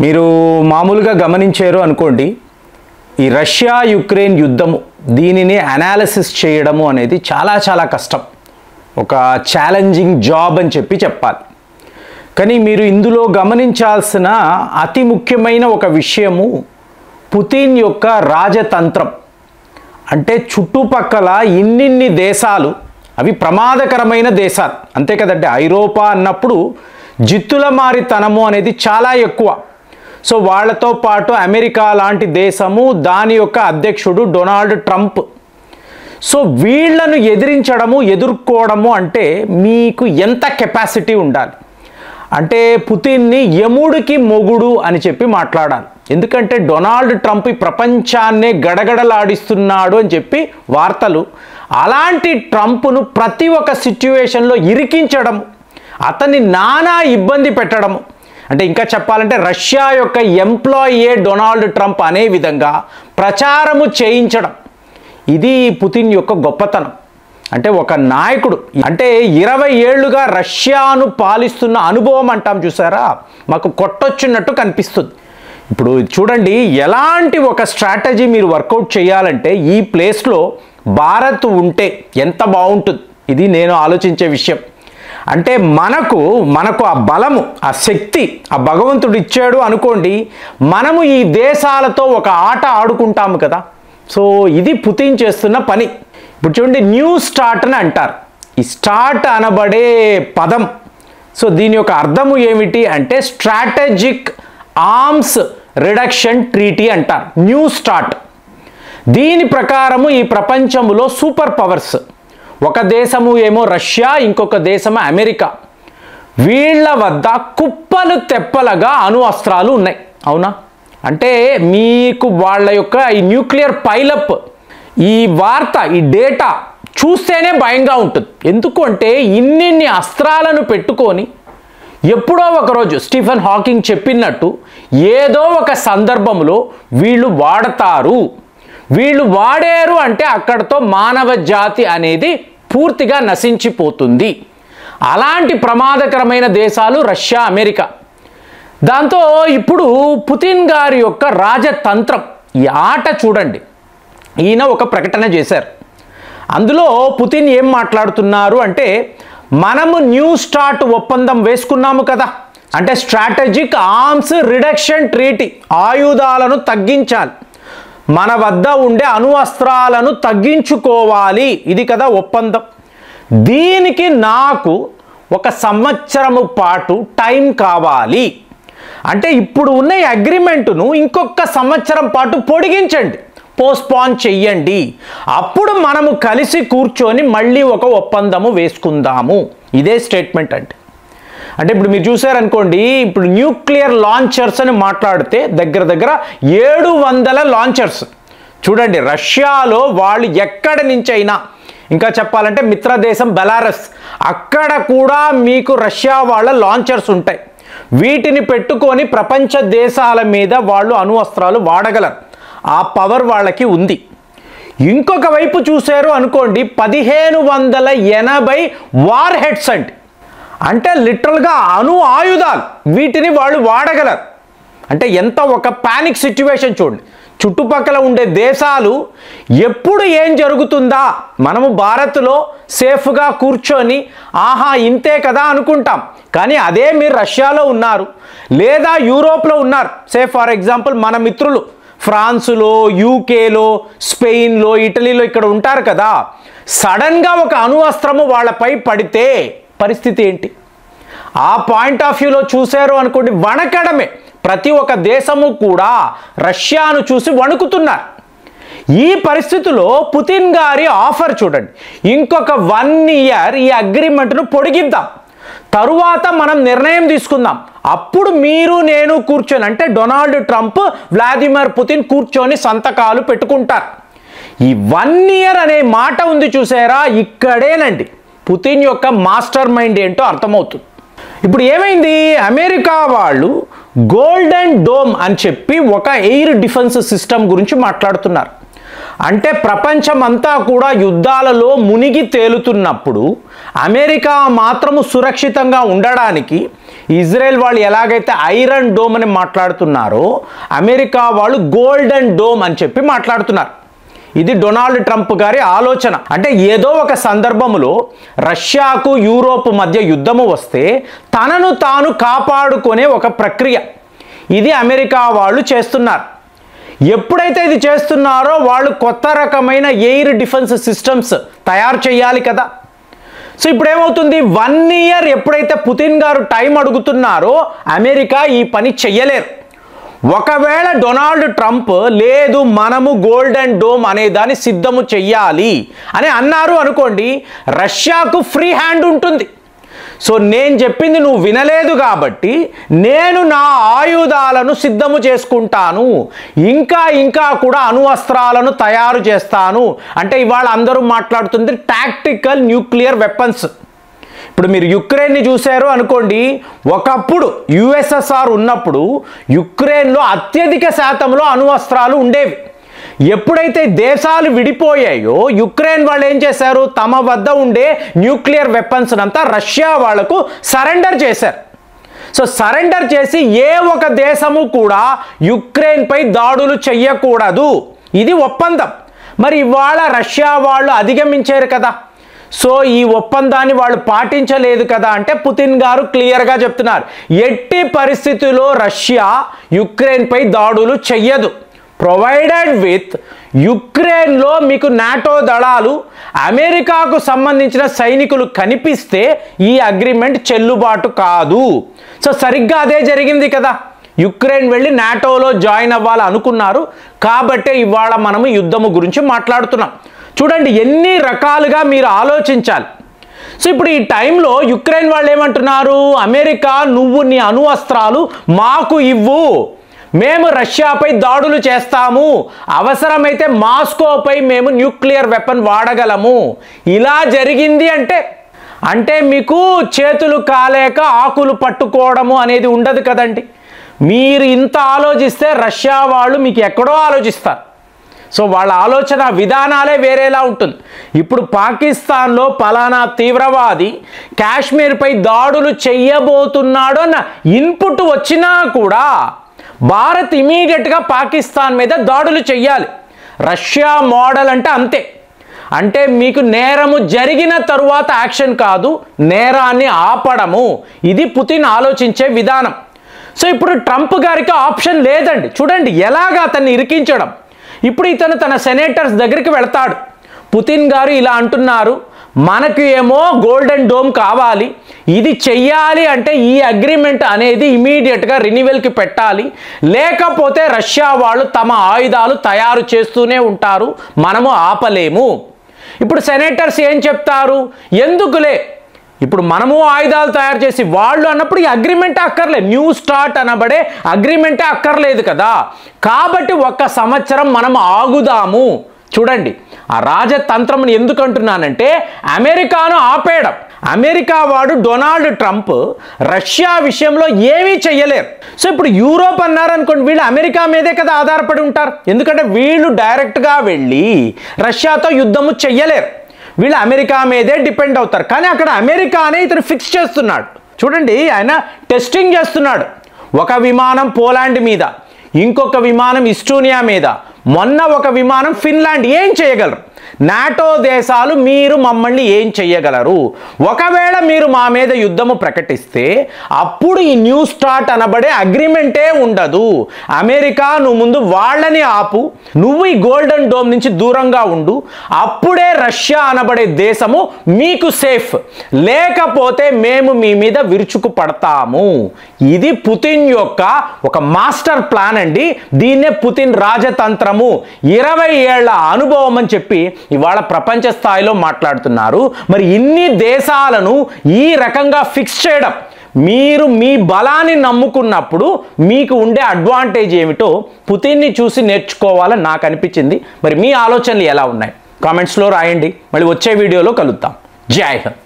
మీరు మామూలుగా గమనించారు అనుకోండి, ఈ రష్యా యుక్రెయిన్ యుద్ధము దీనిని అనాలిసిస్ చేయడము అనేది చాలా కష్టం, ఒక ఛాలెంజింగ్ జాబ్ అని చెప్పాలి. కానీ మీరు ఇందులో గమనించాల్సిన అతి ముఖ్యమైన ఒక విషయము పుతిన్ యొక్క రాజతంత్రం. అంటే చుట్టుపక్కల ఇన్నిన్ని దేశాలు, అవి ప్రమాదకరమైన దేశాలు, అంతే కదండి. ఐరోపా అన్నప్పుడు జిత్తుల మారితనము అనేది చాలా ఎక్కువ. సో వాళ్ళతో పాటు అమెరికా లాంటి దేశము, దాని యొక్క అధ్యక్షుడు డొనాల్డ్ ట్రంప్. సో వీళ్లను ఎదుర్కోవడము అంటే మీకు ఎంత కెపాసిటీ ఉండాలి అంటే పుతిన్ని యముడికి మొగుడు అని చెప్పి మాట్లాడాలి. ఎందుకంటే డొనాల్డ్ ట్రంప్ ఈ ప్రపంచాన్నే గడగడలాడిస్తున్నాడు అని చెప్పి వార్తలు. అలాంటి ట్రంప్ను ప్రతి ఒక్క సిచ్యువేషన్లో ఇరికించడం, అతన్ని నానా ఇబ్బంది పెట్టడము, అంటే ఇంకా చెప్పాలంటే రష్యా యొక్క ఎంప్లాయీ డొనాల్డ్ ట్రంప్ అనే విధంగా ప్రచారము చేయించడం, ఇది పుతిన్ యొక్క గొప్పతనం. అంటే ఒక నాయకుడు, అంటే 20 ఏళ్లుగా రష్యాను పాలిస్తున్న అనుభవం అంటాం చూసారా, మాకు కొట్టొచ్చినట్టు కనిపిస్తుంది. ఇప్పుడు చూడండి, ఎలాంటి ఒక స్ట్రాటజీ మీరు వర్కౌట్ చేయాలంటే ఈ ప్లేస్లో భారత్ ఉంటే ఎంత బాగుంటుంది, ఇది నేను ఆలోచించే విషయం. అంటే మనకు ఆ బలము, ఆ శక్తి ఆ భగవంతుడు ఇచ్చాడు అనుకోండి, మనము ఈ దేశాలతో ఒక ఆట ఆడుకుంటాము కదా. సో ఇది పుతిన్ చేస్తున్న పని. ఇప్పుడు చూడండి, న్యూ స్టార్ట్ అని అంటారు. ఈ స్టార్ట్ అనబడే పదం, సో దీని యొక్క అర్థము ఏమిటి అంటే స్ట్రాటజిక్ ఆర్మ్స్ రిడక్షన్ ట్రీటీ అంటారు, న్యూ స్టార్ట్. దీని ప్రకారము ఈ ప్రపంచంలో సూపర్ పవర్స్, ఒక దేశము ఏమో రష్యా, ఇంకొక దేశము అమెరికా, వీళ్ళ వద్ద కుప్పలు తెప్పలుగా అణు అస్త్రాలు ఉన్నాయి. అవునా? అంటే మీకు వాళ్ళ యొక్క ఈ న్యూక్లియర్ పైలప్, ఈ వార్త, ఈ డేటా చూస్తేనే భయంగా ఉంటుంది. ఎందుకు అంటే ఇన్నిన్ని అస్త్రాలను పెట్టుకొని ఎప్పుడో ఒకరోజు స్టీఫెన్ హాకింగ్ చెప్పినట్టు ఏదో ఒక సందర్భంలో వీళ్ళు వాడతారు. వీళ్ళు వాడారు అంటే అక్కడతో మానవ జాతి అనేది పూర్తిగా నశించిపోతుంది. అలాంటి ప్రమాదకరమైన దేశాలు రష్యా, అమెరికా. దాంతో ఇప్పుడు పుతిన్ గారి యొక్క రాజతంత్రం, ఈ ఆట చూడండి. ఈయన ఒక ప్రకటన చేశారు. అందులో పుతిన్ ఏం మాట్లాడుతున్నారు అంటే, మనము న్యూ స్టార్ట్ ఒప్పందం వేసుకున్నాము కదా, అంటే స్ట్రాటజిక్ ఆర్మ్స్ రిడక్షన్ ట్రీటీ, ఆయుధాలను తగ్గించాలి, మన వద్ద ఉండే అణు అస్త్రాలను తగ్గించుకోవాలి, ఇది కదా ఒప్పందం. దీనికి నాకు 1 సంవత్సరము పాటు టైం కావాలి. అంటే ఇప్పుడు ఉన్న ఈ అగ్రిమెంటును ఇంకొక సంవత్సరం పాటు పొడిగించండి, పోస్ట్పోన్ చెయ్యండి. అప్పుడు మనము కలిసి కూర్చొని మళ్ళీ ఒక ఒప్పందము వేసుకుందాము. ఇదే స్టేట్మెంట్ అంటే ఇప్పుడు మీరు చూసారనుకోండి, ఇప్పుడు న్యూక్లియర్ లాంచర్స్ అని మాట్లాడితే దగ్గర 700 లాంచర్స్. చూడండి, రష్యాలో వాళ్ళు ఎక్కడి నుంచైనా, ఇంకా చెప్పాలంటే మిత్రదేశం బెలారస్, అక్కడ కూడా మీకు రష్యా వాళ్ళ లాంచర్స్ ఉంటాయి. వీటిని పెట్టుకొని ప్రపంచ దేశాల మీద వాళ్ళు అణు అస్త్రాలు వాడగలరు, ఆ పవర్ వాళ్ళకి ఉంది. ఇంకొక వైపు చూశారు అనుకోండి, 1580 వార్ హెడ్స్ అంటే లిటరల్గా అణు ఆయుధాలు, వీటిని వాళ్ళు వాడగలరు. అంటే ఎంత ఒక పానిక్ సిచ్యువేషన్ చూడండి. చుట్టుపక్కల ఉండే దేశాలు ఎప్పుడు ఏం జరుగుతుందా, మనము భారత్లో సేఫ్గా కూర్చొని ఆహా ఇంతే కదా అనుకుంటాం. కానీ అదే మీరు రష్యాలో ఉన్నారు లేదా యూరోప్లో ఉన్నారు, సే ఫర్ ఎగ్జాంపుల్ మన మిత్రులు ఫ్రాన్స్లో, యూకేలో, స్పెయిన్లో, ఇటలీలో ఇక్కడ ఉంటారు కదా. సడన్గా ఒక అణు అస్త్రము వాళ్ళపై పడితే పరిస్థితి ఏంటి? ఆ పాయింట్ ఆఫ్ వ్యూలో చూశారు అనుకోండి, వణకడమే. ప్రతి ఒక్క దేశము కూడా రష్యాను చూసి వణుకుతున్నారు. ఈ పరిస్థితిలో పుతిన్ గారి ఆఫర్ చూడండి, ఇంకొక 1 ఇయర్ ఈ అగ్రిమెంట్ను పొడిగిద్దాం, తరువాత మనం నిర్ణయం తీసుకుందాం. అప్పుడు మీరు నేను కూర్చొని, అంటే డొనాల్డ్ ట్రంప్, వ్లాదిమిర్ పుతిన్ కూర్చొని సంతకాలు పెట్టుకుంటారు. ఈ 1 ఇయర్ అనే మాట ఉంది చూసారా, ఇక్కడేనండి పుతిన్ యొక్క మాస్టర్ మైండ్ ఏంటో అర్థమవుతుంది. ఇప్పుడు ఏమైంది, అమెరికా వాళ్ళు గోల్డెన్ డోమ్ అని చెప్పి ఒక ఎయిర్ డిఫెన్స్ సిస్టమ్ గురించి మాట్లాడుతున్నారు. అంటే ప్రపంచమంతా కూడా యుద్ధాలలో మునిగి తేలుతున్నప్పుడు అమెరికా మాత్రము సురక్షితంగా ఉండడానికి ఇజ్రాయెల్ వాళ్ళు ఎలాగైతే ఐరన్ డోమ్ అని మాట్లాడుతున్నారో అమెరికా వాళ్ళు గోల్డెన్ డోమ్ అని చెప్పి మాట్లాడుతున్నారు. ఇది డొనాల్డ్ ట్రంప్ గారి ఆలోచన. అంటే ఏదో ఒక సందర్భంలో రష్యాకు యూరోప్ మధ్య యుద్ధము వస్తే తనను తాను కాపాడుకునే ఒక ప్రక్రియ ఇది అమెరికా వాళ్ళు చేస్తున్నారు. ఎప్పుడైతే ఇది చేస్తున్నారో వాళ్ళు కొత్త రకమైన ఎయిర్ డిఫెన్స్ సిస్టమ్స్ తయారు చేయాలి కదా. సో ఇప్పుడు ఏమవుతుంది, 1 ఇయర్ ఎప్పుడైతే పుతిన్ గారు టైం అడుగుతున్నారో అమెరికా ఈ పని చెయ్యలేరు. ఒకవేళ డొనాల్డ్ ట్రంప్ లేదు మనము గోల్డెన్ డోమ్ అనే దాన్ని సిద్ధము చెయ్యాలి అని అన్నారు అనుకోండి, రష్యాకు ఫ్రీ హ్యాండ్ ఉంటుంది. సో నేను చెప్పింది నువ్వు వినలేదు కాబట్టి నేను నా ఆయుధాలను సిద్ధము చేసుకుంటాను, ఇంకా కూడా అణువస్త్రాలను తయారు చేస్తాను. అంటే ఇవాళ అందరూ మాట్లాడుతుంది టాక్టికల్ న్యూక్లియర్ వెపన్స్. ఇప్పుడు మీరు యుక్రెయిన్ని చూశారు అనుకోండి, ఒకప్పుడు యుఎస్ఎస్ఆర్ ఉన్నప్పుడు యుక్రెయిన్లో అత్యధిక శాతంలో అణువస్త్రాలు ఉండేవి. ఎప్పుడైతే దేశాలు విడిపోయాయో యుక్రెయిన్ వాళ్ళు ఏం చేశారు, తమ వద్ద ఉండే న్యూక్లియర్ వెపన్స్ అంతా రష్యా వాళ్లకు సరెండర్ చేశారు. సో సరెండర్ చేసి ఏ ఒక దేశము కూడా యుక్రెయిన్పై దాడులు చెయ్యకూడదు, ఇది ఒప్పందం. మరి ఇవాళ రష్యా వాళ్ళు అధిగమించారు కదా. సో ఈ ఒప్పందాన్ని వాళ్ళు పాటించలేదు కదా అంటే పుతిన్ గారు క్లియర్గా చెప్తున్నారు, ఎట్టి పరిస్థితుల్లో రష్యా యుక్రెయిన్పై దాడులు చెయ్యదు. ప్రొవైడెడ్ విత్ యుక్రెయిన్లో మీకు నాటో దళాలు అమెరికాకు సంబంధించిన సైనికులు కనిపిస్తే ఈ అగ్రిమెంట్ చెల్లుబాటు కాదు. సో సరిగ్గా అదే జరిగింది కదా. యుక్రెయిన్ వెళ్ళి నాటోలో జాయిన్ అవ్వాలి అనుకున్నారు కాబట్టే ఇవాళ మనము యుద్ధము గురించి మాట్లాడుతున్నాం. చూడండి ఎన్ని రకాలుగా మీరు ఆలోచించాలి. సో ఇప్పుడు ఈ టైంలో యుక్రెయిన్ వాళ్ళు ఏమంటున్నారు, అమెరికా నువ్వు నీ అణువస్త్రాలు మాకు ఇవ్వు, మేము రష్యాపై దాడులు చేస్తాము, అవసరమైతే మాస్కోపై మేము న్యూక్లియర్ వెపన్ వాడగలము. ఇలా జరిగింది అంటే మీకు చేతులు కాలేక ఆకులు పట్టుకోవడము అనేది ఉండదు కదండి. మీరు ఇంత ఆలోచిస్తే రష్యా వాళ్ళు మీకు ఎక్కడో ఆలోచిస్తారు. సో వాళ్ళ ఆలోచన విధానాలే వేరేలా ఉంటుంది. ఇప్పుడు పాకిస్తాన్లో పలానా తీవ్రవాది కాశ్మీర్పై దాడులు చెయ్యబోతున్నాడు అన్న ఇన్పుట్ వచ్చినా కూడా భారత్ ఇమీడియట్గా పాకిస్తాన్ మీద దాడులు చెయ్యాలి. రష్యా మోడల్ అంటే అంతే. అంటే మీకు నేరము జరిగిన తరువాత యాక్షన్ కాదు, నేరాన్ని ఆపడము. ఇది పుతిన్ ఆలోచించే విధానం. సో ఇప్పుడు ట్రంప్ గారికి ఆప్షన్ లేదండి. చూడండి ఎలాగా అతన్ని ఇరికించడం. ఇప్పుడు ఇతను తన సెనేటర్స్ దగ్గరికి వెళ్తాడు. పుతిన్ గారు ఇలా అంటున్నారు, మనకు ఏమో గోల్డెన్ డోమ్ కావాలి, ఇది చెయ్యాలి అంటే ఈ అగ్రిమెంట్ అనేది ఇమీడియట్గా రినివెల్కి పెట్టాలి, లేకపోతే రష్యా వాళ్ళు తమ ఆయుధాలు తయారు చేస్తూనే ఉంటారు, మనము ఆపలేము. ఇప్పుడు సెనేటర్స్ ఏం చెప్తారు, ఎందుకులే ఇప్పుడు మనము ఆయుధాలు తయారు చేసి వాళ్ళు అన్నప్పుడు ఈ అగ్రిమెంటే అక్కర్లేదు, న్యూ స్టార్ట్ అనబడే అగ్రిమెంటే అక్కర్లేదు కదా, కాబట్టి 1 సంవత్సరం మనం ఆగుదాము. చూడండి ఆ రాజతంత్రం ఎందుకు అంటున్నానంటే అమెరికాను ఆపేయడం. అమెరికా వాడు డొనాల్డ్ ట్రంప్ రష్యా విషయంలో ఏమీ చెయ్యలేరు. సో ఇప్పుడు యూరోప్ అన్నారనుకోండి, వీళ్ళు అమెరికా మీదే కదా ఆధారపడి ఉంటారు. ఎందుకంటే వీళ్ళు డైరెక్ట్గా వెళ్ళి రష్యాతో యుద్ధము చెయ్యలేరు, వీళ్ళు అమెరికా మీదే డిపెండ్ అవుతారు. కానీ అక్కడ అమెరికానే ఇతను ఫిక్స్ చేస్తున్నాడు. చూడండి ఆయన టెస్టింగ్ చేస్తున్నాడు. ఒక విమానం పోలాండ్ మీద, ఇంకొక విమానం ఈస్టోనియా మీద, మొన్న ఒక విమానం ఫిన్లాండ్. ఏం చేయగలరు నాటో దేశాలు? మీరు మమ్మల్ని ఏం చెయ్యగలరు? ఒకవేళ మీరు మా మీద యుద్ధము ప్రకటిస్తే అప్పుడు ఈ న్యూ స్టార్ట్ అనబడే అగ్రిమెంటే ఉండదు. అమెరికా నువ్వు ముందు వాళ్ళని ఆపు, నువ్వు ఈ గోల్డెన్ డోమ్ నుంచి దూరంగా ఉండు, అప్పుడే రష్యా అనబడే దేశము మీకు సేఫ్, లేకపోతే మేము మీ మీద విరుచుకు పడతాము. ఇది పుతిన్ యొక్క ఒక మాస్టర్ ప్లాన్ అండి. దీన్నే పుతిన్ రాజతంత్రము, 20 ఏళ్ల అనుభవం అని చెప్పి ఇవాళ ప్రపంచ స్థాయిలో మాట్లాడుతున్నారు. మరి ఇన్ని దేశాలను ఈ రకంగా ఫిక్స్ చేయడం, మీరు మీ బలాన్ని నమ్ముకున్నప్పుడు మీకు ఉండే అడ్వాంటేజ్ ఏమిటో పుతిన్ని చూసి నేర్చుకోవాలని నాకు అనిపించింది. మరి మీ ఆలోచనలు ఎలా ఉన్నాయి కామెంట్స్లో రాయండి. మళ్ళీ వచ్చే వీడియోలో కలుద్దాం. జై హింద్.